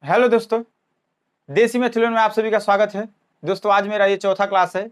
Hello दोस्तों, देसी मैथिली में आप सभी का स्वागत है। दोस्तों आज मेरा ये चौथा क्लास है।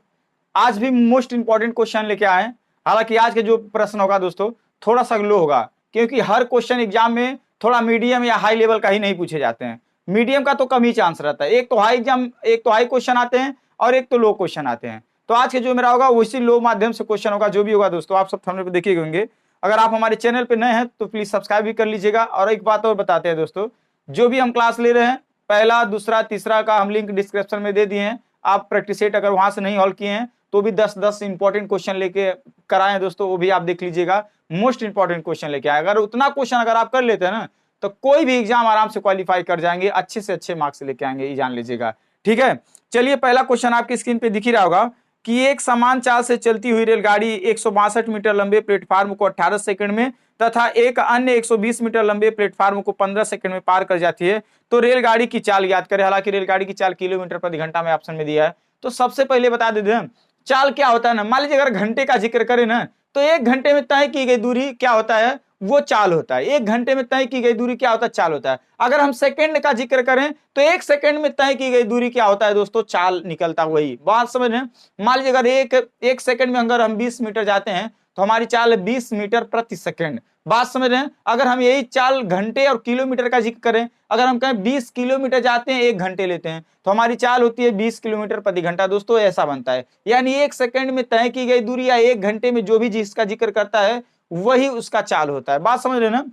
आज भी मोस्ट इंपॉर्टेंट क्वेश्चन लेके आए हैं। हालांकि आज के जो प्रश्न होगा दोस्तों थोड़ा सा लो होगा, क्योंकि हर क्वेश्चन एग्जाम में थोड़ा मीडियम या हाई लेवल का ही नहीं पूछे जाते हैं। मीडियम का तो कम ही चांस रहता है। एक तो हाई क्वेश्चन आते हैं और एक तो लो क्वेश्चन आते हैं। तो आज के जो मेरा होगा वैसी लो माध्यम से क्वेश्चन होगा। जो भी होगा दोस्तों आप सब थंबनेल पे देखिए होंगे। अगर आप हमारे चैनल पे नए हैं तो प्लीज सब्सक्राइब भी कर लीजिएगा। और एक बात और बताते हैं दोस्तों, जो भी हम क्लास ले रहे हैं पहला दूसरा तीसरा का हम लिंक डिस्क्रिप्शन में दे दिए हैं। आप प्रैक्टिस सेट अगर वहां से नहीं हॉल किए हैं तो भी 10-10 इंपॉर्टेंट क्वेश्चन लेके कराएं दोस्तों, वो भी आप देख लीजिएगा। मोस्ट इंपॉर्टेंट क्वेश्चन लेके आए। अगर उतना क्वेश्चन अगर आप कर लेते हैं ना तो कोई भी एग्जाम आराम से क्वालिफाई कर जाएंगे, अच्छे से अच्छे मार्क्स लेके आएंगे, ये जान लीजिएगा। ठीक है, चलिए पहला क्वेश्चन आपकी स्क्रीन पे दिख ही रहा होगा कि एक समान चाल से चलती हुई रेलगाड़ी 162 मीटर लंबे प्लेटफार्म को 18 सेकंड में तथा एक अन्य 120 मीटर लंबे प्लेटफार्म को 15 सेकंड में पार कर जाती है, तो रेलगाड़ी की चाल याद करें। हालांकि रेलगाड़ी की चाल किलोमीटर प्रति घंटा में ऑप्शन में दिया है। तो सबसे पहले बता देते हैं चाल क्या होता है ना। मान लीजिए अगर घंटे का जिक्र करें ना तो एक घंटे में तय की गई दूरी क्या होता है, वो चाल होता है। एक घंटे में तय की गई दूरी क्या होता है, चाल होता है। अगर हम सेकंड का जिक्र करें तो एक सेकंड में तय की गई दूरी क्या होता है दोस्तों, चाल निकलता। वही बात समझ रहे हैं। मान लीजिए अगर एक सेकंड में अगर हम 20 मीटर जाते हैं तो हमारी चाल है 20 मीटर प्रति सेकंड। बात समझ रहे हैं। अगर हम यही चाल घंटे और किलोमीटर का जिक्र करें, अगर हम कहें 20 किलोमीटर जाते हैं 1 घंटे लेते हैं तो हमारी चाल होती है 20 किलोमीटर प्रति घंटा। दोस्तों ऐसा बनता है, यानी एक सेकंड में तय की गई दूरी या एक घंटे में जो भी जिसका जिक्र करता है वही उसका चाल होता है। बात समझ रहे ना।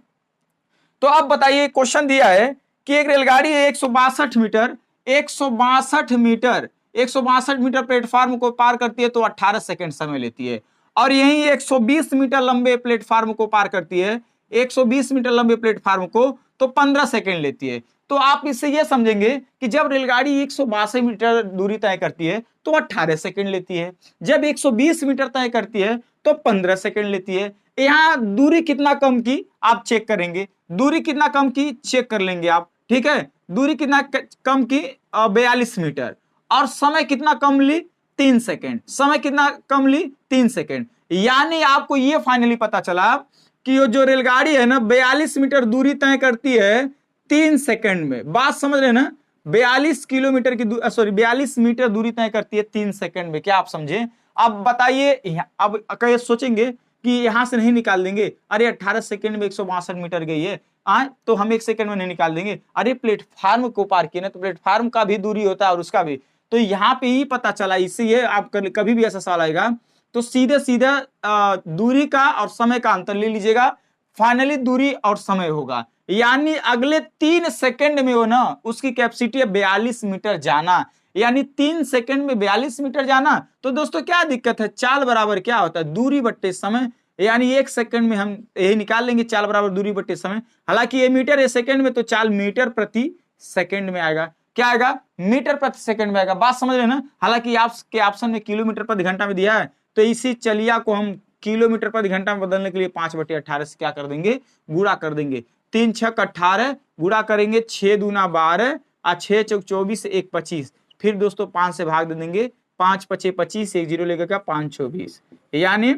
तो अब बताइए, क्वेश्चन दिया है कि एक रेलगाड़ी 162 मीटर 162 मीटर प्लेटफार्म को पार करती है तो 18 सेकंड समय लेती है। और यही 120 मीटर लंबे प्लेटफार्म को पार करती है, 120 मीटर लंबे प्लेटफार्म को तो 15 सेकंड लेती है। तो आप इससे यह समझेंगे कि जब रेलगाड़ी 162 मीटर दूरी तय करती है तो 18 सेकंड लेती है, जब 120 मीटर तय करती है तो 15 सेकंड लेती है। यहां दूरी कितना कम की आप चेक करेंगे, दूरी कितना कम की चेक कर लेंगे आप। ठीक है, दूरी कितना कम की 42 मीटर। और समय कितना कम ली, 3 सेकंड। समय कितना कम ली, 3 सेकंड। यानी आपको यह फाइनली पता चला कि ये जो रेलगाड़ी है ना 42 मीटर दूरी तय करती है 3 सेकंड में। बात समझ रहे ना, 42 किलोमीटर की 42 मीटर दूरी तय करती है 3 सेकंड में। क्या आप समझे। अब बताइए, अब कई सोचेंगे कि यहां से नहीं निकाल देंगे, अरे 18 सेकंड में 162 मीटर गई है तो हम 1 सेकंड में नहीं निकाल देंगे। अरे प्लेटफार्म को पार किए ना, तो प्लेटफार्म का भी दूरी होता है और उसका भी। तो यहाँ पे ही पता चला। इसलिए आप कभी भी ऐसा सवाल आएगा तो सीधे सीधा दूरी का और समय का अंतर ले लीजिएगा। फाइनली दूरी और समय होगा, यानी अगले 3 सेकंड में वो ना उसकी कैपेसिटी है 42 मीटर जाना। यानी 3 सेकंड में 42 मीटर जाना। तो दोस्तों क्या दिक्कत है, चाल बराबर क्या होता है, दूरी बट्टे समय। यानी 1 सेकंड में हम यही निकाल लेंगे, चाल बराबर दूरी बट्टे समय। हालांकि ये मीटर है सेकंड में, तो चाल मीटर प्रति सेकंड में आएगा। क्या आएगा, मीटर प्रति सेकंड में आएगा। बात समझ रहे ना। हालांकि आपके ऑप्शन में किलोमीटर प्रति घंटा में दिया है, तो इसी चलिया को हम किलोमीटर प्रति घंटा में बदलने के लिए 5/18 से क्या कर देंगे, गुणा कर देंगे। 3 छक 18 गुणा करेंगे, 6 दूना 12 और 6 चौक 24, 1 25। फिर दोस्तों 5 से भाग दे देंगे, 5 पचे 25, 1 जीरो लेकर 5 24, यानी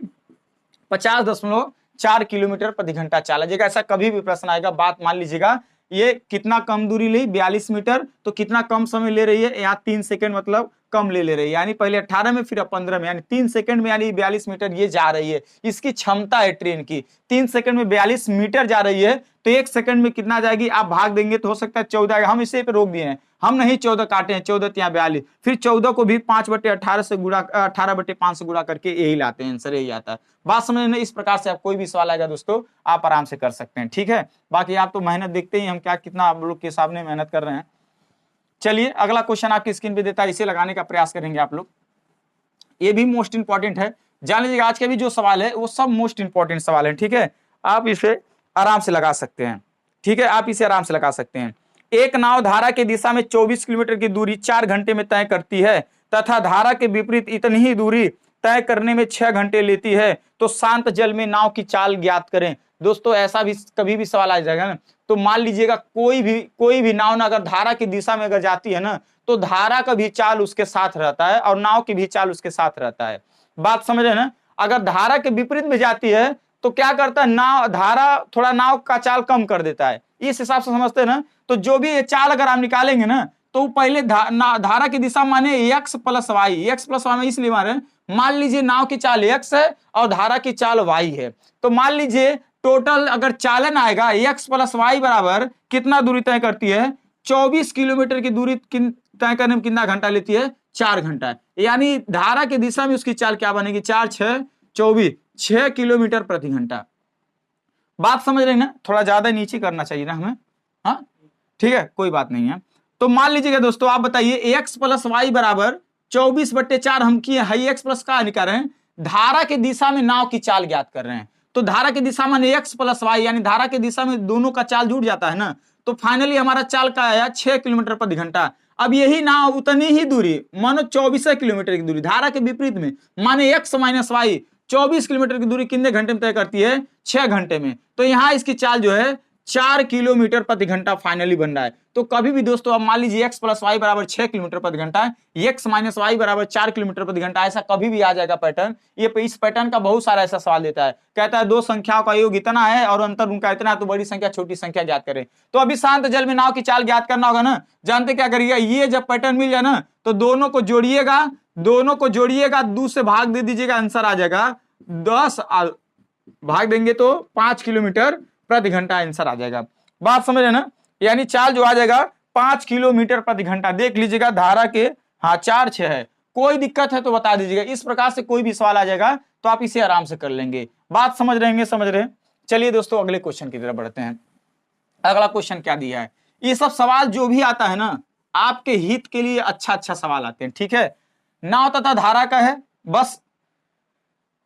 50.4 किलोमीटर प्रति घंटा चाला जाएगा। ऐसा कभी भी प्रश्न आएगा। बात मान लीजिएगा, ये कितना कम दूरी ली 42 मीटर, तो कितना कम समय ले रही है, यहाँ 3 सेकंड मतलब कम ले रही है। यानी पहले 18 में फिर 15 में, यानी 3 सेकंड में यानी 42 मीटर ये जा रही है। इसकी क्षमता है ट्रेन की, 3 सेकंड में 42 मीटर जा रही है। तो 1 सेकंड में कितना जाएगी, आप भाग देंगे तो हो सकता है 14 आएगा। हम इसे पे रोक दिए हैं, हम नहीं 14 काटे हैं, 14 यहाँ 42, फिर 14 को भी 5/18 से गुणा 18/5 से गुणा करके यही लाते हैं, आंसर यही आता है। बात समझ में। इस प्रकार से आप कोई भी सवाल आएगा दोस्तों आप आराम से कर सकते हैं। ठीक है, बाकी आप तो मेहनत देखते ही हम क्या कितना आप लोग के सामने मेहनत कर रहे हैं। चलिए अगला क्वेश्चन आपकी स्क्रीन पे देता है, इसे लगाने का प्रयास करेंगे आप लोग। ये भी मोस्ट इंपॉर्टेंट है, जान लीजिएगा। आज के भी जो सवाल है वो सब मोस्ट इंपॉर्टेंट सवाल है। ठीक है, आप इसे आराम से लगा सकते हैं। ठीक है, आप इसे आराम से लगा सकते हैं। एक नाव धारा की दिशा में 24 किलोमीटर की दूरी 4 घंटे में तय करती है तथा धारा के विपरीत इतनी ही दूरी तय करने में 6 घंटे लेती है, तो शांत जल में नाव की चाल ज्ञात करें। दोस्तों ऐसा भी कभी भी सवाल आ जाएगा ना, तो मान लीजिएगा कोई भी नाव ना अगर धारा की दिशा में अगर जाती है ना तो धारा का भी चाल उसके साथ रहता है और नाव की भी चाल उसके साथ रहता है। बात समझ रहे ना। अगर धारा के विपरीत में जाती है तो क्या करता है, नाव धारा थोड़ा नाव का चाल कम कर देता है, इस हिसाब से समझते हैं ना। तो जो भी ये चाल अगर आप निकालेंगे ना तो पहले धारा की दिशा माने x plus Y, X plus Y में इसलिए मारे, मान लीजिए नाव की चाल x है और धारा की चाल y है, तो मान लीजिए टोटल अगर चालन आएगा x प्लस वाई बराबर कितना दूरी तय करती है, 24 किलोमीटर की दूरी तय करने में कितना घंटा लेती है, 4 घंटा। यानी धारा की दिशा में उसकी चाल क्या बनेगी, 4 6 24, 6 किलोमीटर प्रति घंटा। बात समझ रहे हैं ना, थोड़ा ज्यादा नीचे करना चाहिए ना हमें, हाँ ठीक है कोई बात नहीं है। तो मान लीजिएगा दोस्तों आप बताइए x प्लस वाई बराबर 24/4 हम किए हाई x प्लस का निकाल रहे हैं, धारा की दिशा में नाव की चाल ज्ञात कर रहे हैं। तो धारा की दिशा में x प्लस वाई यानी धारा की दिशा में दोनों का चाल जुड़ जाता है ना, तो फाइनली हमारा चाल का आया 6 किलोमीटर प्रति घंटा। अब यही नाव उतनी ही दूरी मानो 24 किलोमीटर की दूरी धारा के विपरीत में माने x माइनस वाई 24 किलोमीटर की दूरी कितने घंटे में तय करती है, 6 घंटे में। तो यहाँ इसकी चाल जो है 4 किलोमीटर प्रति घंटा फाइनली बन रहा है। तो कभी भी दोस्तों अब मान लीजिए x प्लस वाई बराबर 6 किलोमीटर प्रति घंटा, x माइनस वाई बराबर 4 किलोमीटर प्रति घंटा, ऐसा कभी भी आ जाएगा पैटर्न। ये इस पैटर्न का बहुत सारा ऐसा सवाल देता है, कहता है दो संख्याओं का योग इतना है और अंतर उनका इतना है, तो बड़ी संख्या छोटी संख्या ज्ञात करें। तो अभी शांत जल में नाव की चाल ज्ञात करना होगा ना, जानते क्या करिएगा, ये जब पैटर्न मिल जाए ना तो दोनों को जोड़िएगा, 2 से भाग दे दीजिएगा, आंसर आ जाएगा 10, भाग देंगे तो 5 किलोमीटर प्रति घंटा आंसर आ जाएगा। बात समझ रहे ना, यानी चाल जो आ जाएगा 5 किलोमीटर प्रति घंटा। देख लीजिएगा धारा के 4 6 है, कोई दिक्कत है तो बता दीजिएगा। इस प्रकार से कोई भी सवाल आ जाएगा तो आप इसे आराम से कर लेंगे। बात समझ रहेंगे, समझ रहे। चलिए दोस्तों अगले क्वेश्चन की तरफ बढ़ते हैं। अगला क्वेश्चन क्या दिया है, ये सब सवाल जो भी आता है ना आपके हित के लिए अच्छा सवाल आते हैं, ठीक है। नाव तथा धारा का है बस।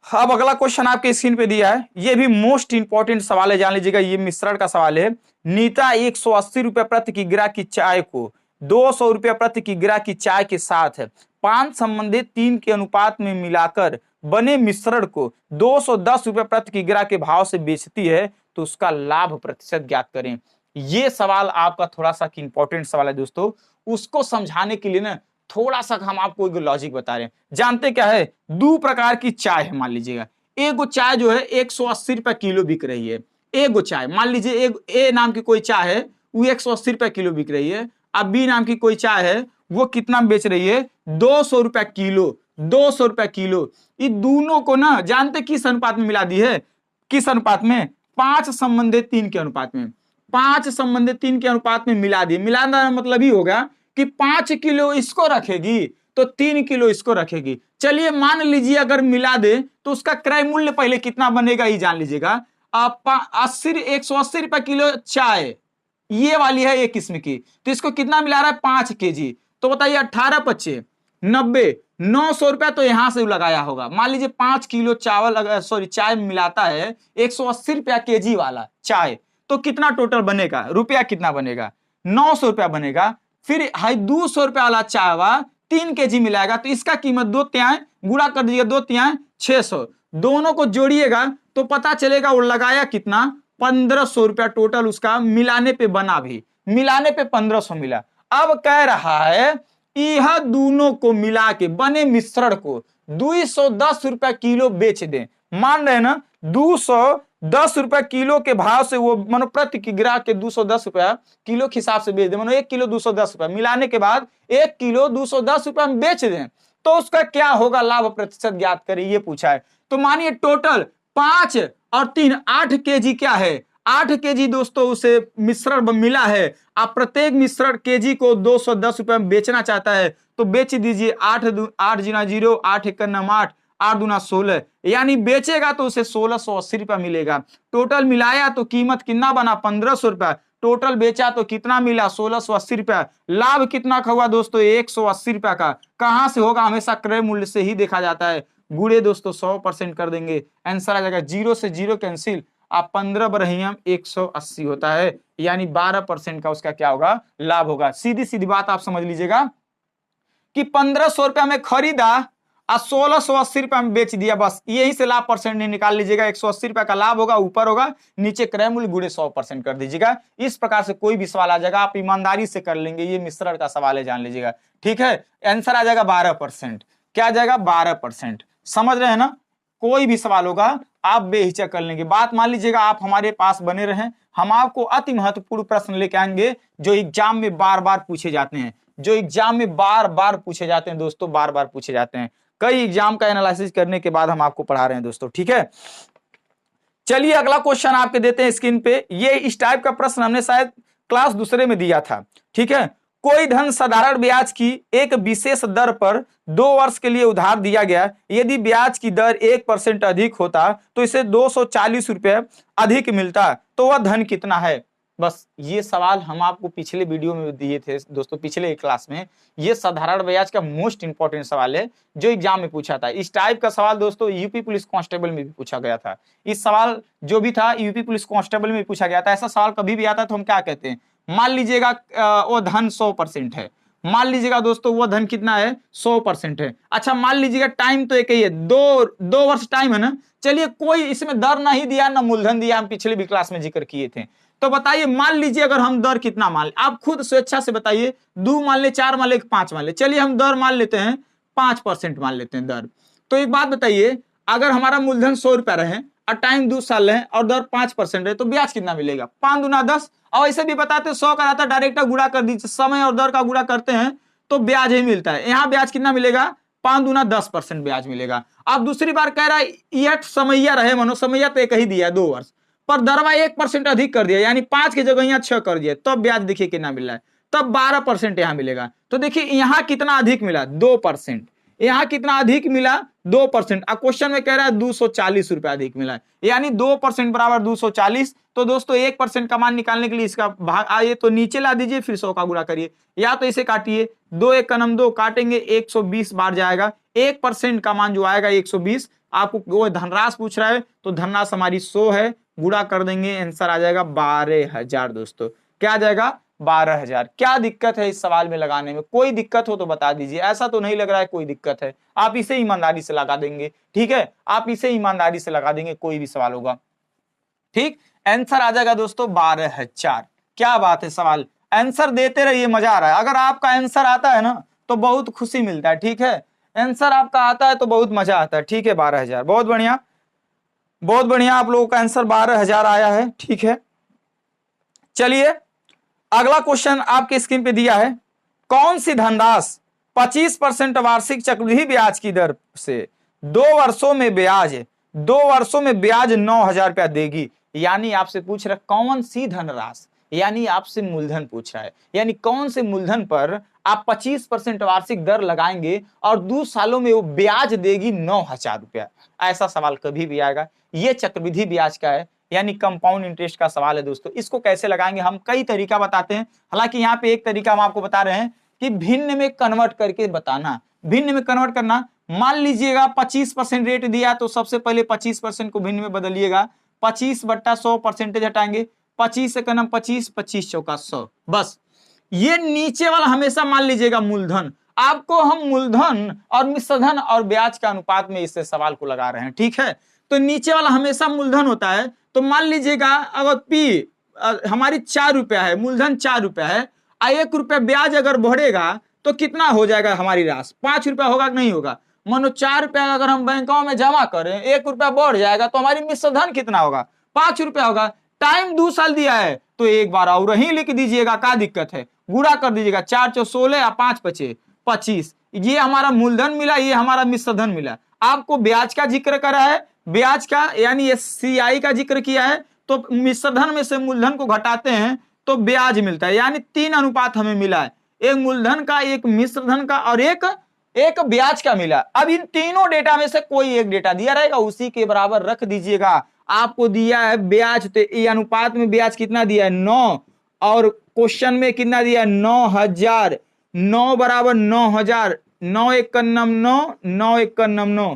अब अगला क्वेश्चन आपके स्क्रीन पे दिया है, ये भी मोस्ट इंपॉर्टेंट सवाल है, जान लीजिएगा। ये मिश्रण का सवाल है। नीता 180 रुपए प्रति किग्रा की चाय को 200 रुपए प्रति किग्रा की चाय के साथ 5 संबंधित 3 के अनुपात में मिलाकर बने मिश्रण को 210 रुपए प्रति किग्रा के भाव से बेचती है, तो उसका लाभ प्रतिशत ज्ञात करें। ये सवाल आपका थोड़ा सा इंपॉर्टेंट सवाल है दोस्तों। उसको समझाने के लिए ना थोड़ा सा हम आपको एक लॉजिक बता रहे हैं। जानते क्या है, 2 प्रकार की चाय है। मान लीजिएगा एक चाय जो है 180 रुपए किलो बिक रही है। एक चाय मान लीजिए एक ए नाम की कोई चाय है वो 180 रुपए किलो बिक रही है। अब बी नाम की कोई चाय है वो कितना बेच रही है, 200 रुपए किलो। 200 रुपए किलो। ये दोनों को ना जानते किस अनुपात में मिला दी है, किस अनुपात में, 5 संबंधित 3 के अनुपात में। 5 संबंधित 3 के अनुपात में मिला दी। मिलाना मतलब ही होगा कि 5 किलो इसको रखेगी तो 3 किलो इसको रखेगी। चलिए मान लीजिए अगर मिला दे तो उसका क्रय मूल्य पहले कितना बनेगा ये जान लीजिएगा। 180 रुपए किलो चाय ये वाली है एक किस्म की, तो इसको कितना मिला रहा है, 5 केजी। तो बताइए 18 25 90 900 रुपया तो यहां से लगाया होगा। मान लीजिए 5 किलो चावल चाय मिलाता है 180 रुपया केजी वाला चाय, तो कितना टोटल बनेगा, रुपया कितना बनेगा, 900 रुपया बनेगा। फिर 200 रुपया वाला चाय 3 केजी मिलाएगा तो इसका कीमत 2 तिहाई गुणा कर दीजिएगा, 2 तिहाई 600, दोनों को जोड़िएगा तो पता चलेगा वो लगाया कितना, 1500 रुपया टोटल उसका मिलाने पे बना, भी मिलाने पे 1500 मिला। अब कह रहा है यह दोनों को मिला के बने मिश्रण को 210 रुपया किलो बेच दे। मान रहे ना 210 रुपया किलो के भाव से वो मानो प्रति किग्रा के 210 रुपया किलो के हिसाब से बेच दे। मानो 1 किलो 210 रुपया मिलाने के बाद 1 किलो 210 रुपया में बेच दें तो उसका क्या होगा, लाभ प्रतिशत ज्ञात करें, ये पूछा है। तो मानिए टोटल 5 और 3 8 केजी क्या है, 8 केजी दोस्तों उसे मिश्रण मिला है। आप प्रत्येक मिश्रण केजी को 210 रुपए में बेचना चाहता है तो बेच दीजिए। 8 गुना 0 8 1 9 8 8 दूना 16, यानी बेचेगा तो उसे 1680 रुपया मिलेगा। टोटल मिलाया तो कीमत कितना बना, 1500 रुपया। टोटल बेचा तो कितना मिला, 1680 रुपया। लाभ कितना का हुआ दोस्तों, 180 रुपया का। कहां से होगा, हमेशा क्रय मूल्य से ही देखा जाता है। गुड़े दोस्तों 100% कर देंगे, आंसर आ जाएगा 0 से 0 कैंसिल, आप 15 बरहियम 180 होता है, यानी 12% का उसका क्या होगा, लाभ होगा। सीधी सीधी बात आप समझ लीजिएगा कि 1500 रुपया में खरीदा और 1680 रुपया में बेच दिया, बस यही से लाभ परसेंट नहीं निकाल लीजिएगा। 180 रुपया का लाभ होगा, ऊपर होगा, नीचे क्रय मूल्य गुणे 100% कर दीजिएगा। इस प्रकार से कोई भी सवाल आ जाएगा आप ईमानदारी से कर लेंगे। ये मिश्रण का सवाल है, जान लीजिएगा, ठीक है। आंसर आ जाएगा 12%। क्या आ जाएगा, 12%। समझ रहे हैं ना, कोई भी सवाल होगा आप बेहिचक कर लेंगे। बात मान लीजिएगा, आप हमारे पास बने रहें, हम आपको अति महत्वपूर्ण प्रश्न लेके आएंगे जो एग्जाम में बार बार पूछे जाते हैं, जो एग्जाम में बार बार पूछे जाते हैं दोस्तों, बार बार पूछे जाते हैं। कई एग्जाम का एनालिसिस करने के बाद हम आपको पढ़ा रहे हैं दोस्तों, ठीक है। चलिए अगला क्वेश्चन आपके देते हैं स्क्रीन पे। ये इस टाइप का प्रश्न हमने शायद क्लास दूसरे में दिया था, ठीक है। कोई धन साधारण ब्याज की एक विशेष दर पर 2 वर्ष के लिए उधार दिया गया, यदि ब्याज की दर 1% अधिक होता तो इसे 240 रुपये अधिक मिलता, तो वह धन कितना है। बस ये सवाल हम आपको पिछले वीडियो में दिए थे दोस्तों, पिछले क्लास में। ये साधारण ब्याज का मोस्ट इंपॉर्टेंट सवाल है जो एग्जाम में पूछा था। इस टाइप का सवाल दोस्तों यूपी पुलिस कांस्टेबल में भी पूछा गया था। इस सवाल जो भी था यूपी पुलिस कांस्टेबल में पूछा गया था। ऐसा सवाल कभी भी आता है तो हम क्या कहते हैं, मान लीजिएगा वो धन 100% है, मान लीजिएगा दोस्तों वो धन कितना है, 100% है। अच्छा मान लीजिएगा टाइम तो एक ही है, दो वर्ष टाइम है ना। चलिए कोई इसमें दर नहीं दिया ना मूलधन दिया, हम पिछले भी क्लास में जिक्र किए थे। तो बताइए मान लीजिए अगर हम दर कितना मान ले, आप खुद स्वेच्छा से बताइए, 2 मान ले, 4 मान ले, 5 मान ले। चलिए हम दर मान लेते हैं 5% मान लेते हैं दर। तो एक बात बताइए, अगर हमारा मूलधन 100 रुपया रहे और टाइम 2 साल है और दर 5% है तो ब्याज कितना मिलेगा, 5 दूना 10। और ऐसे भी बताते 100 का रहता है डायरेक्ट गुणा कर दीजिए, समय और दर का गुणा करते हैं तो ब्याज ही मिलता है। यहाँ ब्याज कितना मिलेगा, 5 दूना 10% ब्याज मिलेगा। अब दूसरी बार कह रहा है यह समैया रहे, मनो समैया तो एक ही दिया 2 वर्ष, पर दरवा 1% अधिक कर दिया, यानी 5 की जगह यहाँ 6 कर दिया, तब ब्याज देखिए कितना मिल रहा है, तब 12% यहाँ मिलेगा। तो देखिए यहाँ कितना अधिक मिला, 2%, यहाँ कितना अधिक मिला, 2%। अब क्वेश्चन में कह रहा है 240 रुपया अधिक मिला है, यानी 2% बराबर 240। तो दोस्तों 1% का मान निकालने के लिए इसका भाग आइए तो नीचे ला दीजिए, फिर 100 का गुणा करिए, या तो इसे काटिए, 2 1 का 2 काटेंगे, 120 बार जाएगा। 1% का मान जो आएगा 120। आपको वो धनराशि पूछ रहा है तो धनराशि हमारी 100 है, गुणा कर देंगे, आंसर आ जाएगा 12,000 दोस्तों। क्या आ जाएगा, 12,000। क्या दिक्कत है इस सवाल में लगाने में, कोई दिक्कत हो तो बता दीजिए, ऐसा तो नहीं लग रहा है कोई दिक्कत है। आप इसे ईमानदारी से लगा देंगे, ठीक है, आप इसे ईमानदारी से लगा देंगे, कोई भी सवाल होगा, ठीक। आंसर आ जाएगा दोस्तों 12,000। क्या बात है, सवाल आंसर देते रहिए, मजा आ रहा है। अगर आपका आंसर आता है ना तो बहुत खुशी मिलता है, ठीक है। आंसर आपका आता है तो बहुत मजा आता है, ठीक है। 12,000, बहुत बढ़िया, बहुत बढ़िया, आप लोगों का आंसर 12,000 आया है, ठीक है। चलिए अगला क्वेश्चन आपके स्क्रीन पे दिया है, कौन सी धनराशि 25% वार्षिक चक्रवृद्धि ब्याज की दर से 2 वर्षों में ब्याज 9,000 रुपया देगी। यानी आपसे पूछ रहा है कौन सी धनराशि, यानी आपसे मूलधन पूछ रहा है, यानी कौन से मूलधन पर आप 25% वार्षिक दर लगाएंगे और 2 सालों में वो ब्याज देगी 9,000 रुपया। ऐसा सवाल कभी भी आएगा। ये चक्रवृद्धि ब्याज का है, यानी कंपाउंड इंटरेस्ट का सवाल है दोस्तों। इसको कैसे लगाएंगे, हम कई तरीका बताते हैं। हालांकि यहाँ पे एक तरीका हम आपको बता रहे हैं कि भिन्न में कन्वर्ट करके बताना। भिन्न में कन्वर्ट करना, मान लीजिएगा 25% रेट दिया तो सबसे पहले 25% को भिन्न में बदलिएगा, 25/100 परसेंटेज हटाएंगे, 25 से करना 25, 25 चौका 100, बस। ये नीचे वाला हमेशा मान लीजिएगा मूलधन। आपको हम मूलधन और मिश्रधन और ब्याज का अनुपात में इससे सवाल को लगा रहे हैं, ठीक है। तो नीचे वाला हमेशा मूलधन होता है। तो मान लीजिएगा अगर पी हमारी 4 रुपया है, मूलधन 4 रुपया है, 1 रुपया ब्याज अगर बढ़ेगा तो कितना हो जाएगा हमारी राशि, 5 रुपया होगा कि नहीं होगा। मानो 4 रुपया अगर हम बैंकों में जमा करें, 1 रुपया बढ़ जाएगा तो हमारी मिश्रधन कितना होगा, 5 रुपया होगा। टाइम 2 साल दिया है तो एक बार और ही लिख दीजिएगा, क्या दिक्कत है, गुणा कर दीजिएगा, 4 चौ 16 या 5 पचे 25। ये हमारा मूलधन मिला, ये हमारा मिश्रधन मिला। आपको ब्याज का जिक्र करा है, ब्याज का यानी SCI का जिक्र किया है, तो मिश्रधन में से मूलधन को घटाते हैं तो ब्याज मिलता है, यानी 3 अनुपात हमें मिला है, एक मूलधन का, एक मिश्रधन का और एक ब्याज का मिला। अब इन तीनों डेटा में से कोई एक डेटा दिया रहेगा, उसी के बराबर रख दीजिएगा। आपको दिया है ब्याज, तो ये अनुपात में ब्याज कितना दिया है, 9, और क्वेश्चन में कितना दिया है, 9,000। 9 बराबर 9,000, 9 1 का 9, 9 1 का 9,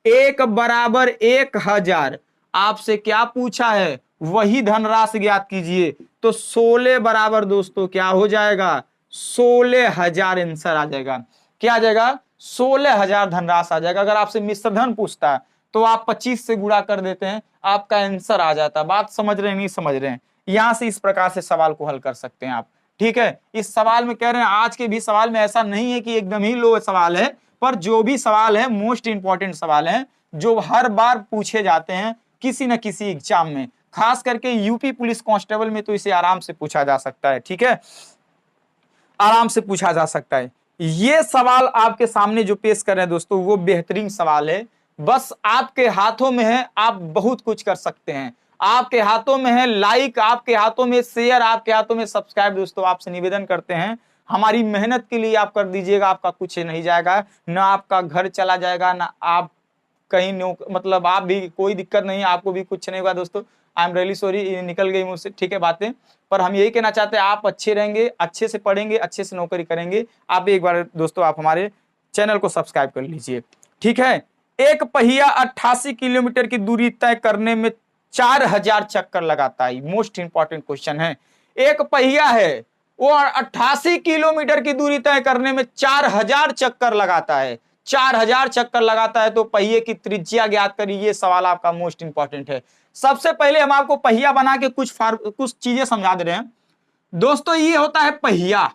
1 बराबर 1,000। आपसे क्या पूछा है, वही धनराशि ज्ञात कीजिए। तो 16 बराबर दोस्तों क्या हो जाएगा, 16,000 आंसर आ जाएगा। क्या आ जाएगा, 16,000 धनराशि आ जाएगा। अगर आपसे मिश्रधन पूछता है तो आप 25 से गुणा कर देते हैं, आपका आंसर आ जाता है। बात समझ रहे हैं, नहीं समझ रहे हैं, यहां से इस प्रकार से सवाल को हल कर सकते हैं आप, ठीक है। इस सवाल में कह रहे हैं, आज के भी सवाल में ऐसा नहीं है कि एकदम ही लो सवाल है, पर जो भी सवाल है मोस्ट इंपॉर्टेंट सवाल है, जो हर बार पूछे जाते हैं, किसी न किसी एग्जाम में, खास करके यूपी पुलिस कांस्टेबल में तो इसे आराम से पूछा जा सकता है। ठीक है, आराम से पूछा जा सकता है। ये सवाल आपके सामने जो पेश कर रहे हैं दोस्तों, वो बेहतरीन सवाल है। बस आपके हाथों में है, आप बहुत कुछ कर सकते हैं। आपके हाथों में है लाइक, आपके हाथों में शेयर, आपके हाथों में सब्सक्राइब। दोस्तों आपसे निवेदन करते हैं, हमारी मेहनत के लिए आप कर दीजिएगा, आपका कुछ नहीं जाएगा, ना आपका घर चला जाएगा, ना आप कहीं मतलब आप भी, कोई दिक्कत नहीं, आपको भी कुछ नहीं होगा। दोस्तों आई एम रियली सॉरी, ये निकल गई मुझसे, ठीक है बातें, पर हम यही कहना चाहते हैं आप अच्छे रहेंगे, अच्छे से पढ़ेंगे, अच्छे से नौकरी करेंगे। आप भी एक बार दोस्तों आप हमारे चैनल को सब्सक्राइब कर लीजिए। ठीक है, एक पहिया 88 किलोमीटर की दूरी तय करने में 4000 चक्कर लगाता है। मोस्ट इंपॉर्टेंट क्वेश्चन है। एक पहिया है, वो 88 किलोमीटर की दूरी तय करने में 4000 चक्कर लगाता है। 4000 चक्कर लगाता है तो पहिए की त्रिज्या ज्ञात करिए। ये सवाल आपका मोस्ट इंपॉर्टेंट है। सबसे पहले हम आपको पहिया बना के कुछ चीजें समझा दे रहे हैं। दोस्तों ये होता है पहिया।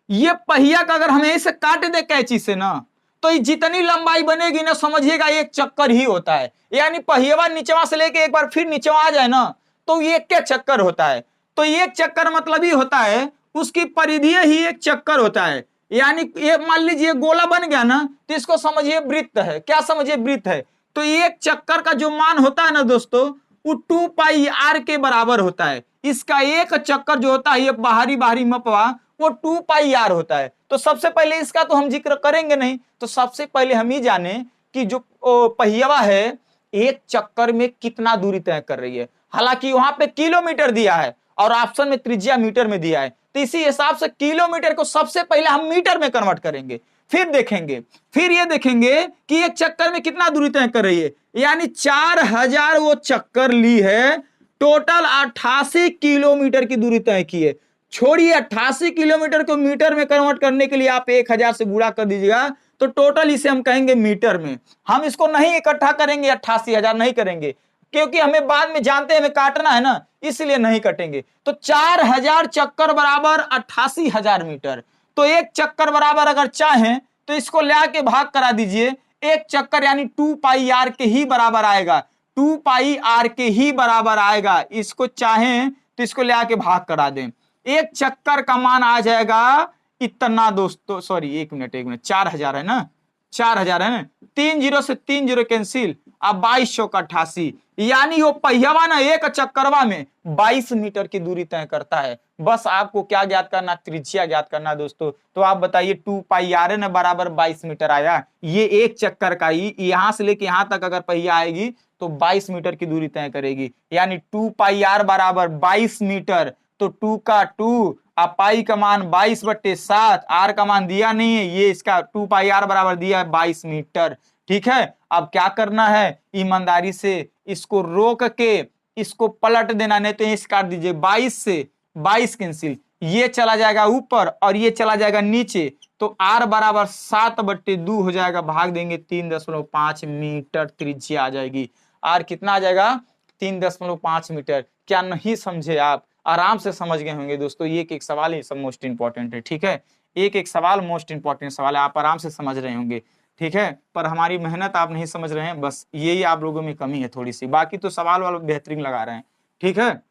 ये पहिया का अगर हम ऐसे काट दे कैंची से ना, तो ये जितनी लंबाई बनेगी ना, समझिएगा एक चक्कर ही होता है। यानी पहिया निचवा से लेके एक बार फिर नीचवा आ जाए ना, तो ये क्या चक्कर होता है। तो एक चक्कर मतलब ही होता है उसकी परिधि ही एक चक्कर होता है। यानी ये मान लीजिए गोला बन गया ना, तो इसको समझिए वृत्त है। क्या समझिए, वृत्त है। तो एक चक्कर का जो मान होता है ना दोस्तों, वो 2 पाई आर के बराबर होता है। इसका एक चक्कर जो होता है, ये बाहरी मपवा, वो 2 पाई आर होता है। तो सबसे पहले इसका तो हम जिक्र करेंगे नहीं, तो सबसे पहले हम ही जाने कि जो पहिया है एक चक्कर में कितना दूरी तय कर रही है। हालांकि वहां पे किलोमीटर दिया है और ऑप्शन में त्रिज्या मीटर में दिया है, तो इसी हिसाब से किलोमीटर को सबसे पहले हम मीटर में कन्वर्ट करेंगे, फिर देखेंगे, फिर ये देखेंगे कि एक चक्कर में कितना दूरी तय कर रही है। यानी 4000 वो चक्कर ली है, टोटल 88 किलोमीटर की दूरी तय की है। छोड़िए 88 किलोमीटर को मीटर में कन्वर्ट करने के लिए आप 1000 से गुणा कर दीजिएगा, तो टोटल इसे हम कहेंगे मीटर में। हम इसको नहीं इकट्ठा करेंगे, 88,000 नहीं करेंगे, क्योंकि हमें बाद में जानते हैं हमें काटना है ना, इसलिए नहीं कटेंगे। तो 4000 चक्कर बराबर 88,000 मीटर। तो एक चक्कर बराबर अगर चाहें तो इसको ले आके भाग करा दीजिए। एक चक्कर यानी 2 पाई आर के ही बराबर आएगा, 2 पाई आर के ही बराबर आएगा। इसको चाहें तो इसको ले आके भाग करा दें, एक चक्कर का मान आ जाएगा इतना दोस्तों। सॉरी एक मिनट, 4000 है ना, 4000 है ना, 3 0 से 3 0 कैंसिल, अब 2200 का 88। यानी वो पहियावा ना एक चक्करवा में 22 मीटर की दूरी तय करता है। बस आपको क्या ज्ञात करना, त्रिज्या ज्ञात करना दोस्तों। तो आप बताइए 2 पाई आर ना बराबर 22 मीटर आया। ये एक चक्कर का ही, यहां से लेके यहां तक अगर पहिया आएगी तो 22 मीटर की दूरी तय करेगी। यानी 2 पाई आर बराबर 22 मीटर। तो 2 का 2, अब पाई का मान 22/7, आर का मान दिया नहीं है, ये इसका 2 पाई आर बराबर दिया है 22 मीटर। ठीक है, अब क्या करना है, ईमानदारी से इसको रोक के इसको पलट देना, नहीं तो इस काट दीजिए। 22 से 22 कैंसिल, ये चला जाएगा ऊपर और ये चला जाएगा नीचे। तो आर बराबर 7/2 हो जाएगा, भाग देंगे 3.5 मीटर त्रिज्या आ जाएगी। आर कितना आ जाएगा, 3.5 मीटर। क्या नहीं समझे आप, आराम से समझ गए होंगे दोस्तों। ये एक सवाल ही सब मोस्ट इंपॉर्टेंट है। ठीक है, एक सवाल मोस्ट इंपॉर्टेंट सवाल है, आप आराम से समझ रहे होंगे। ठीक है, पर हमारी मेहनत आप नहीं समझ रहे हैं, बस यही आप लोगों में कमी है थोड़ी सी। बाकी तो सवाल वाल बेहतरीन लगा रहे हैं। ठीक है,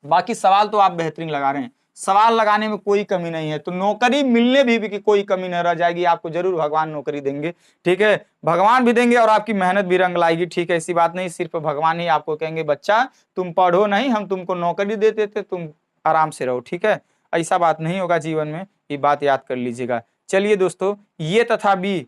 बाकी सवाल तो आप बेहतरीन लगा रहे हैं, सवाल लगाने में कोई कमी नहीं है। तो नौकरी मिलने भी कोई कमी नहीं रह जाएगी, आपको जरूर भगवान नौकरी देंगे। ठीक है, भगवान भी देंगे और आपकी मेहनत भी रंग लाएगी। ठीक है, ऐसी बात नहीं, सिर्फ भगवान ही आपको कहेंगे बच्चा तुम पढ़ो नहीं, हम तुमको नौकरी देते थे, तुम आराम से रहो। ठीक है, ऐसा बात नहीं होगा जीवन में, ये बात याद कर लीजिएगा। चलिए दोस्तों, ये तथा बी,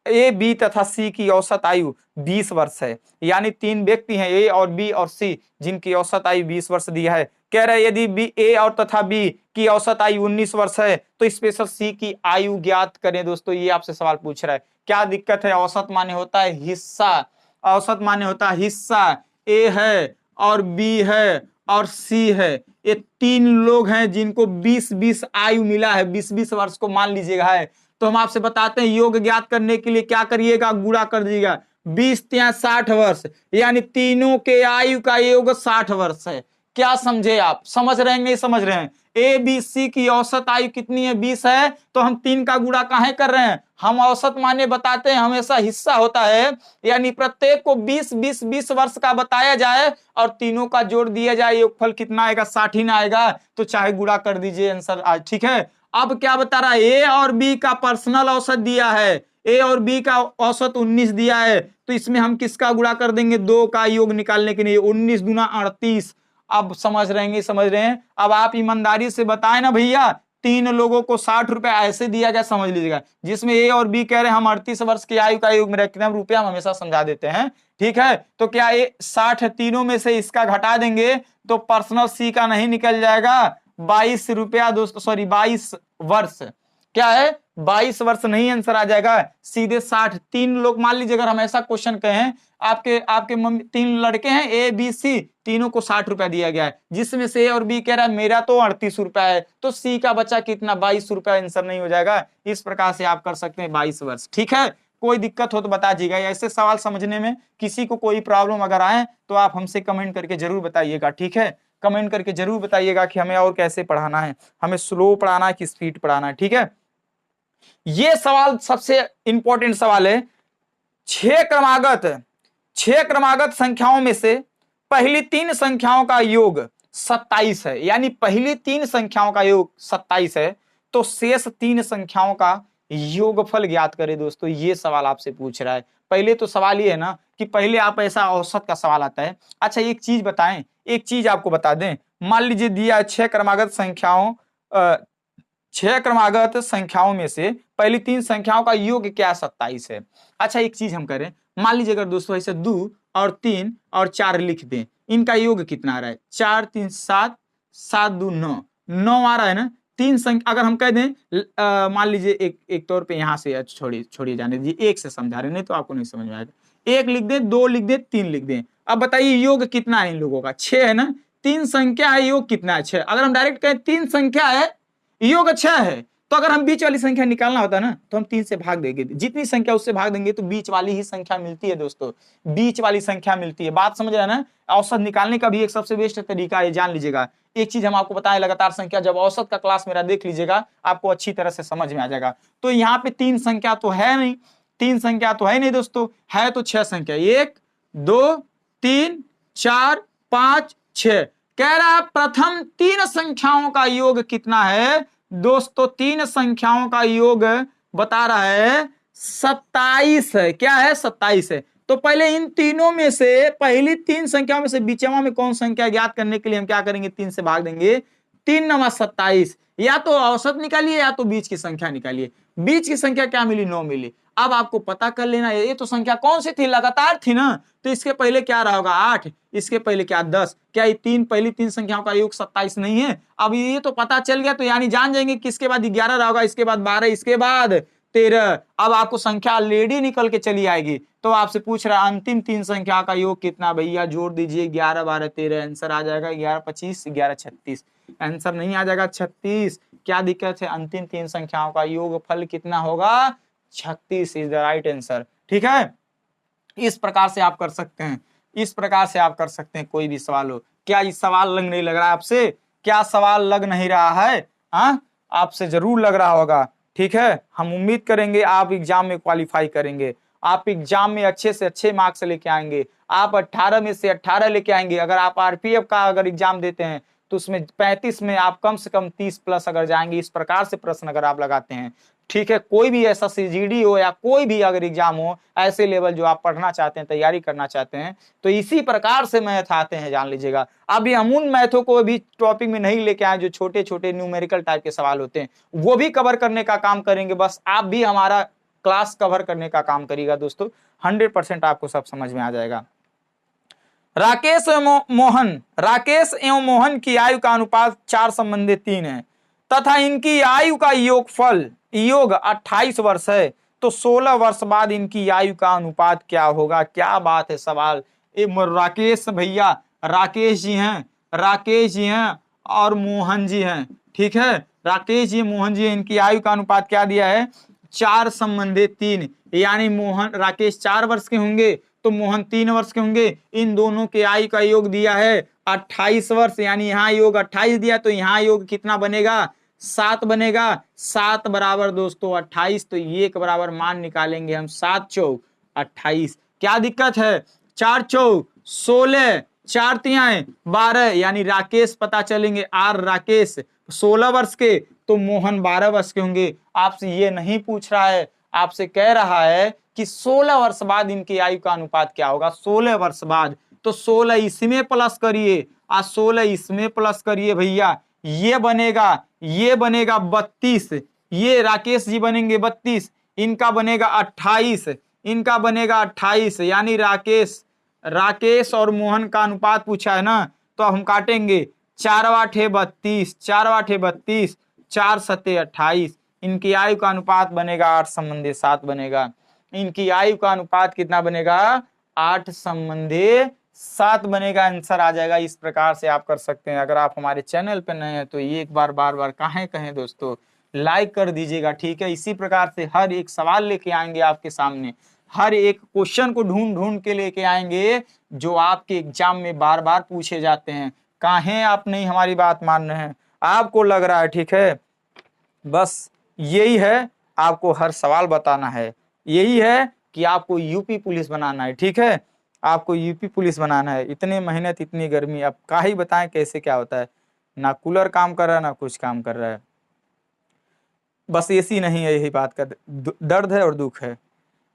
ए बी तथा सी की औसत आयु 20 वर्ष है। यानी 3 व्यक्ति हैं, ए और बी और सी, जिनकी औसत आयु 20 वर्ष दिया है। कह रहे हैं यदि बी, ए और तथा बी की औसत आयु 19 वर्ष है तो स्पेशल सी की आयु ज्ञात करें। दोस्तों ये आपसे सवाल पूछ रहा है, क्या दिक्कत है। औसत माने होता है हिस्सा, औसत माने होता है हिस्सा। ए है और बी है और सी है, ये 3 लोग हैं जिनको 20-20 आयु मिला है, 20-20 वर्ष को मान लीजिएगा है। तो हम आपसे बताते हैं योग ज्ञात करने के लिए क्या करिएगा, गुणा कर दीजिएगा। 20 × 60 वर्ष, यानी तीनों के आयु का योग 60 वर्ष है। क्या समझे आप? समझ रहे हैं नहीं समझ रहे हैं? ए बी सी की औसत आयु कितनी है? 20 है। तो हम 3 का गुणा काहे कर रहे हैं? हम औसत माने बताते हैं, हमेशा हिस्सा होता है, यानी प्रत्येक को 20 वर्ष का बताया जाए और तीनों का जोड़ दिया जाए, योगफल कितना आएगा? 60 ही ना आएगा? तो चाहे गुणा कर दीजिए आंसर आज, ठीक है। अब क्या बता रहा है? ए और बी का पर्सनल औसत दिया है, ए और बी का औसत 19 दिया है, तो इसमें हम किसका गुणा कर देंगे? 2 का योग निकालने के लिए। 19 दूना 38। अब समझ रहेंगे, समझ रहे हैं? अब आप ईमानदारी से बताएं ना भैया, 3 लोगों को 60 रुपए ऐसे दिया गया, समझ लीजिएगा, जिसमें ए और बी कह रहे हैं हम 38 वर्ष की आयु का योग में रखते हैं, रुपया हम हमेशा समझा देते हैं, ठीक है। तो क्या ये 60 तीनों में से इसका घटा देंगे तो पर्सनल सी का नहीं निकल जाएगा? 22 रुपया दोस्तों, सॉरी 22 वर्ष, क्या है? 22 वर्ष नहीं, आंसर आ जाएगा सीधे 60। 3 लोग, मान लीजिए अगर हम ऐसा क्वेश्चन कहें, आपके मम्मी 3 लड़के हैं ए बी सी, तीनों को 60 रुपया दिया गया है, जिसमें से ए और बी कह रहा है मेरा तो 38 रुपया है, तो सी का बचा कितना? 22 रुपया, आंसर नहीं हो जाएगा? इस प्रकार से आप कर सकते हैं 22 वर्ष, ठीक है। कोई दिक्कत हो तो बता दीजिएगा, ऐसे सवाल समझने में किसी को कोई प्रॉब्लम अगर आए तो आप हमसे कमेंट करके जरूर बताइएगा, ठीक है। कमेंट करके जरूर बताइएगा कि हमें और कैसे पढ़ाना है, हमें स्लो पढ़ाना है कि स्पीड पढ़ाना है, ठीक है। ये सवाल सबसे इंपॉर्टेंट सवाल है। 6 क्रमागत संख्याओं में से पहली 3 संख्याओं का योग 27 है, यानी पहली 3 संख्याओं का योग 27 है, तो शेष 3 संख्याओं का योगफल ज्ञात करें। दोस्तों ये सवाल आपसे पूछ रहा है। पहले तो सवाल ये है ना कि पहले आप ऐसा औसत का सवाल आता है। अच्छा एक चीज बताएं, एक चीज आपको बता दें, मान लीजिए दिया 6 क्रमागत संख्याओं में से पहली 3 संख्याओं का योग क्या? 27 है। अच्छा एक चीज हम करें, मान लीजिए अगर दोस्तों ऐसे 2 और 3 और 4 लिख दें, इनका योग कितना आ रहा है? 4 3 7, 7 2 9, 9 आ रहा है ना। 3 संख्या अगर हम कह दें, मान लीजिए एक तौर पे यहां से छोड़िए जाने दीजिए, एक से समझा रहे, नहीं तो आपको नहीं समझ में आएगा। 1 लिख दें, 2 लिख दें, 3 लिख दें। अब बताइए योग कितना है इन लोगों का? 6 है ना। 3 संख्या है, योग कितना है? 6। अगर हम डायरेक्ट कहें 3 संख्या है, योग 6 है, तो अगर हम बीच वाली संख्या निकालना होता ना तो हम 3 से भाग देंगे, जितनी संख्या उससे भाग देंगे तो बीच वाली ही संख्या मिलती है दोस्तों, बीच वाली संख्या मिलती है। बात समझ रहे हैं ना? औसत निकालने का भी एक सबसे बेस्ट तरीका है, जान लीजिएगा। एक चीज हम आपको बताएं, लगातार संख्या जब औसत का क्लास मेरा देख लीजिएगा, आपको अच्छी तरह से समझ में आ जाएगा। तो यहाँ पे 3 संख्या तो है नहीं, 3 संख्या तो है नहीं दोस्तों, है तो 6 संख्या, 1 2 3 4 5 6। कह रहा है प्रथम 3 संख्याओं का योग कितना है? दोस्तों 3 संख्याओं का योग बता रहा है 27 है। क्या है? 27 है। तो पहले इन तीनों में से, पहली 3 संख्याओं में से बीचवा में कौन संख्या ज्ञात करने के लिए हम क्या करेंगे? 3 से भाग देंगे। 3 9 27, या तो औसत निकालिए या तो बीच की संख्या निकालिए। बीच की संख्या क्या मिली? 9 मिली। अब आपको पता कर लेना है ये तो संख्या कौन सी थी? लगातार थी ना, तो इसके पहले क्या रहा होगा? 8, इसके पहले क्या? 10। क्या ये पहली 3 संख्याओं का योग 27 नहीं है? अब ये तो पता चल गया, तो यानी जान जाएंगे कि इसके बाद 11 रहा होगा, इसके बाद 12, इसके बाद 13। अब आपको संख्या ऑलरेडी निकल के चली आएगी। तो आपसे पूछ रहा है अंतिम 3 संख्या का योग कितना? भैया जोड़ दीजिए, 11 12 13, आंसर आ जाएगा 11 25, 11 36। आंसर नहीं आ जाएगा 36? क्या दिक्कत है? अंतिम 3 संख्याओं का योग फल कितना होगा? 36 इज द राइट आंसर, ठीक है। इस प्रकार से आप कर सकते हैं, इस प्रकार से आप कर सकते हैं। कोई भी सवाल हो, क्या ये सवाल लग नहीं लग रहा है आपसे? क्या सवाल लग नहीं रहा है? हाँ आपसे जरूर लग रहा होगा, ठीक है। हम उम्मीद करेंगे आप एग्जाम में क्वालिफाई करेंगे, आप एग्जाम में अच्छे से अच्छे मार्क्स लेके आएंगे, आप 18 में से 18 लेके आएंगे। अगर आप आरपीएफ का अगर एग्जाम देते हैं तो उसमें 35 में आप कम से कम 30 प्लस अगर जाएंगे। इस प्रकार से प्रश्न अगर आप लगाते हैं, ठीक है। कोई भी ऐसा सीजीडी हो या कोई भी अगर एग्जाम हो, ऐसे लेवल जो आप पढ़ना चाहते हैं, तैयारी करना चाहते हैं, तो इसी प्रकार से मैथ आते हैं, जान लीजिएगा। अभी हम उन मैथों को भी टॉपिक में नहीं लेके आए जो छोटे छोटे न्यूमेरिकल टाइप के सवाल होते हैं, वो भी कवर करने का काम करेंगे। बस आप भी हमारा क्लास कवर करने का काम करिएगा दोस्तों, 100% आपको सब समझ में आ जाएगा। राकेश एवं मोहन की आयु का अनुपात 4:3 है तथा इनकी आयु का योग 28 वर्ष है, तो 16 वर्ष बाद इनकी आयु का अनुपात क्या होगा? क्या बात है सवाल। राकेश भैया, राकेश जी हैं और मोहन जी हैं, ठीक है। राकेश जी मोहन जी, इनकी आयु का अनुपात क्या दिया है? 4:3, यानी राकेश 4 वर्ष के होंगे तो मोहन 3 वर्ष के होंगे। इन दोनों के आयु का योग दिया है 28 वर्ष, यानी यहाँ योग 28 दिया तो यहाँ योग कितना बनेगा 7 बनेगा। 7 बराबर दोस्तों 28, तो ये के बराबर मान निकालेंगे हम 7 चौक 28। क्या दिक्कत है, 4 चौक 16, 4 तिहाई 12, यानी राकेश पता चलेंगे, आर राकेश 16 वर्ष के, तो मोहन 12 वर्ष के होंगे। आपसे ये नहीं पूछ रहा है, आपसे कह रहा है कि 16 वर्ष बाद इनकी आयु का अनुपात क्या होगा। 16 वर्ष बाद, तो 16 इसमें प्लस करिए, 16 इसमें प्लस करिए भैया, ये बनेगा 32, ये राकेश जी बनेंगे 32, इनका बनेगा 28, इनका बनेगा 28, यानी राकेश और मोहन का अनुपात पूछा है ना, तो हम काटेंगे 4 8 32, 4 8 32, 4 7 28, इनकी आयु का अनुपात बनेगा 8 संबंधी 7 बनेगा। इनकी आयु का अनुपात कितना बनेगा 8 संबंधी 7 बनेगा, आंसर आ जाएगा। इस प्रकार से आप कर सकते हैं। अगर आप हमारे चैनल पे नए हैं तो एक बार बार कहें दोस्तों लाइक कर दीजिएगा, ठीक है। इसी प्रकार से हर एक सवाल लेके आएंगे आपके सामने, हर एक क्वेश्चन को ढूंढ के लेके आएंगे जो आपके एग्जाम में बार बार पूछे जाते हैं। काहे आप नहीं हमारी बात मान रहे हैं, आपको लग रहा है, ठीक है। बस यही है, आपको हर सवाल बताना है, यही है कि आपको यूपी पुलिस बनाना है, ठीक है। आपको यूपी पुलिस बनाना है। इतने मेहनत, इतनी गर्मी, अब का ही बताएं कैसे क्या होता है, ना कूलर काम कर रहा है ना कुछ काम कर रहा है, बस एसी नहीं है, यही बात का दर्द है और दुख है।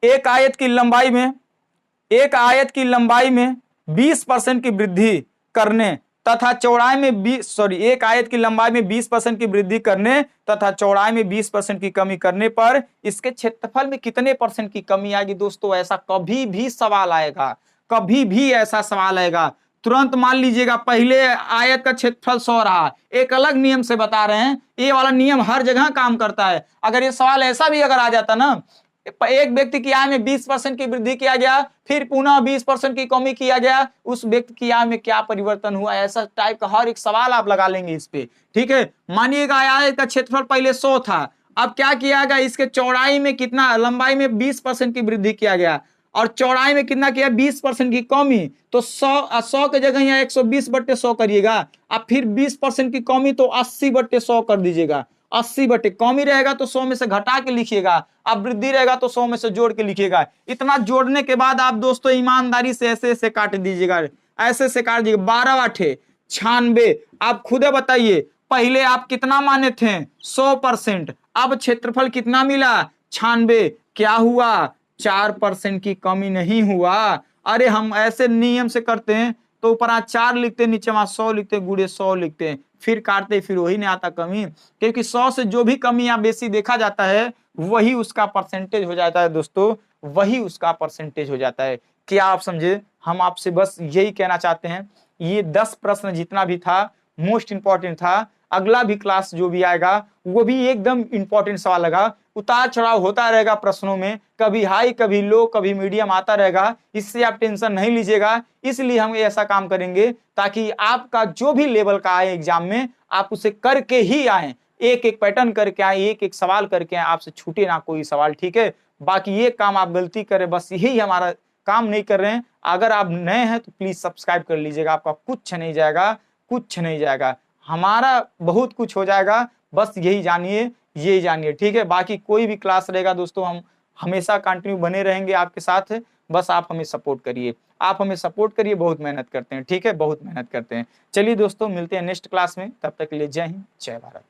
एक आयत की लंबाई में 20% की वृद्धि करने तथा चौड़ाई में एक आयत की लंबाई में 20% की वृद्धि करने तथा चौड़ाई में 20% की कमी करने पर इसके क्षेत्रफल में कितने परसेंट की कमी आएगी। दोस्तों ऐसा कभी भी सवाल आएगा, कभी भी ऐसा सवाल आएगा, तुरंत मान लीजिएगा। पहले आयत का क्षेत्रफल 100 रहा, एक अलग नियम से बता रहे हैं, ये वाला नियम हर जगह काम करता है। अगर ये सवाल ऐसा भी अगर आ जाता ना, एक व्यक्ति की आय में 20% की वृद्धि किया गया, फिर पुनः 20% की कमी किया गया, उस व्यक्ति की आय में क्या परिवर्तन हुआ, ऐसा टाइप का हर एक सवाल आप लगा लेंगे इस पे, ठीक है। मानिएगा आयत का क्षेत्रफल पहले 100 था, अब क्या किया गया, इसके चौड़ाई में कितना, लंबाई में 20% की वृद्धि किया गया और चौड़ाई में कितना किया 20% की कमी, तो 100 के जगह यहाँ 120/100 करिएगा, अब फिर 20% की कमी तो 80/100 कर दीजिएगा। 80 कमी रहेगा तो 100 में से घटा के लिखिएगा, अब वृद्धि रहेगा तो 100 में से जोड़ के लिखिएगा। इतना जोड़ने के बाद आप दोस्तों ईमानदारी से ऐसे काट दीजिएगा, ऐसे काट दीजिएगा। 12 8 96, आप खुद बताइए, पहले आप कितना माने थे 100%, अब क्षेत्रफल कितना मिला 96, क्या हुआ 4% की कमी नहीं हुआ। अरे हम ऐसे नियम से करते हैं तो ऊपर 4 लिखते, नीचे 100 लिखते, गुणे 100 लिखते हैं, फिर काटते, फिर वही नहीं आता कमी, क्योंकि 100 से जो भी कमी या बेसी देखा जाता है वही उसका परसेंटेज हो जाता है दोस्तों, वही उसका परसेंटेज हो जाता है। क्या आप समझे? हम आपसे बस यही कहना चाहते हैं, ये 10 प्रश्न जितना भी था मोस्ट इंपॉर्टेंट था। अगला भी क्लास जो भी आएगा वो भी एकदम इंपॉर्टेंट सवाल लगा, उतार चढ़ाव होता रहेगा प्रश्नों में, कभी हाई कभी लो कभी मीडियम आता रहेगा, इससे आप टेंशन नहीं लीजिएगा। इसलिए हम ऐसा काम करेंगे ताकि आपका जो भी लेवल का आए एग्जाम में आप उसे करके ही आए, एक एक पैटर्न करके आए, एक एक सवाल करके आए, आपसे छूटे ना कोई सवाल, ठीक है। बाकी ये काम आप गलती करें, बस यही हमारा काम नहीं कर रहे हैं। अगर आप नए हैं तो प्लीज सब्सक्राइब कर लीजिएगा, आपका कुछ नहीं जाएगा, कुछ नहीं जाएगा, हमारा बहुत कुछ हो जाएगा। बस यही जानिए, ठीक है। बाकी कोई भी क्लास रहेगा दोस्तों, हम हमेशा कंटिन्यू बने रहेंगे आपके साथ, बस आप हमें सपोर्ट करिए, बहुत मेहनत करते हैं, ठीक है, बहुत मेहनत करते हैं। चलिए दोस्तों मिलते हैं नेक्स्ट क्लास में, तब तक के लिए जय हिंद जय भारत।